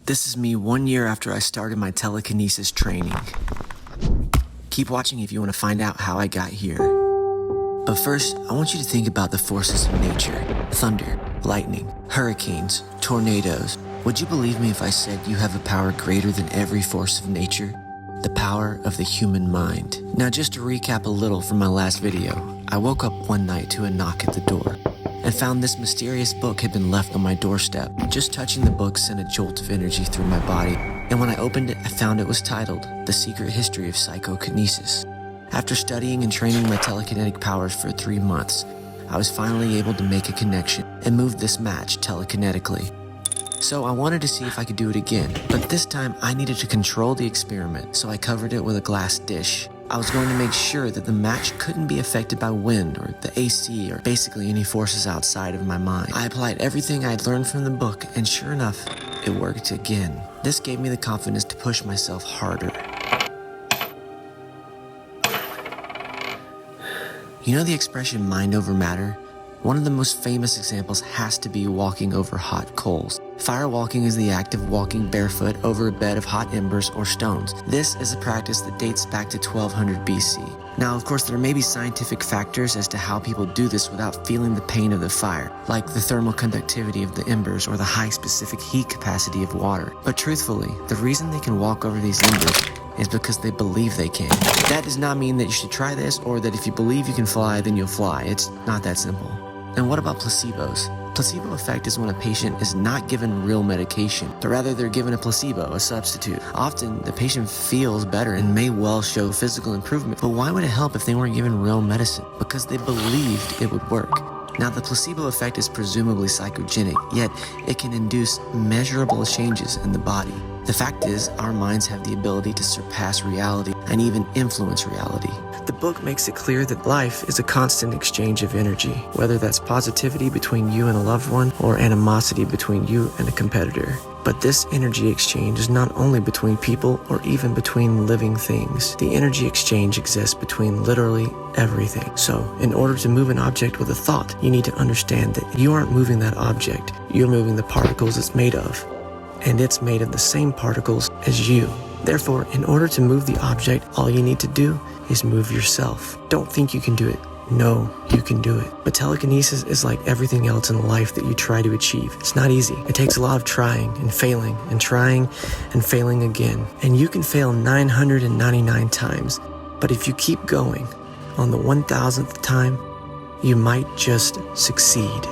This is me 1 year after I started my telekinesis training. Keep watching if you want to find out how I got here. But first, I want you to think about the forces of nature. Thunder, lightning, hurricanes, tornadoes. Would you believe me if I said you have a power greater than every force of nature? The power of the human mind. Now just to recap a little from my last video, I woke up one night to a knock at the door and found this mysterious book had been left on my doorstep. Just touching the book sent a jolt of energy through my body, and when I opened it, I found it was titled The Secret History of Psychokinesis. After studying and training my telekinetic powers for 3 months, I was finally able to make a connection and move this match telekinetically. So I wanted to see if I could do it again, but this time I needed to control the experiment, so I covered it with a glass dish. I was going to make sure that the match couldn't be affected by wind or the AC or basically any forces outside of my mind. I applied everything I'd learned from the book, and sure enough, it worked again. This gave me the confidence to push myself harder. You know the expression mind over matter? One of the most famous examples has to be walking over hot coals. Firewalking is the act of walking barefoot over a bed of hot embers or stones. This is a practice that dates back to 1200 BC. Now, of course, there may be scientific factors as to how people do this without feeling the pain of the fire, like the thermal conductivity of the embers or the high specific heat capacity of water. But truthfully, the reason they can walk over these embers is because they believe they can. That does not mean that you should try this or that if you believe you can fly, then you'll fly. It's not that simple. And what about placebos? Placebo effect is when a patient is not given real medication, but rather they're given a placebo, a substitute. Often, the patient feels better and may well show physical improvement, but why would it help if they weren't given real medicine? Because they believed it would work. Now, the placebo effect is presumably psychogenic, yet it can induce measurable changes in the body. The fact is, our minds have the ability to surpass reality and even influence reality. The book makes it clear that life is a constant exchange of energy, whether that's positivity between you and a loved one or animosity between you and a competitor. But this energy exchange is not only between people or even between living things. The energy exchange exists between literally everything. So, in order to move an object with a thought, you need to understand that you aren't moving that object, you're moving the particles it's made of. And it's made of the same particles as you. Therefore, in order to move the object, all you need to do is move yourself. Don't think you can do it. No, you can do it. But telekinesis is like everything else in life that you try to achieve. It's not easy. It takes a lot of trying and failing and trying and failing again. And you can fail 999 times. But if you keep going, on the 1000th time, you might just succeed.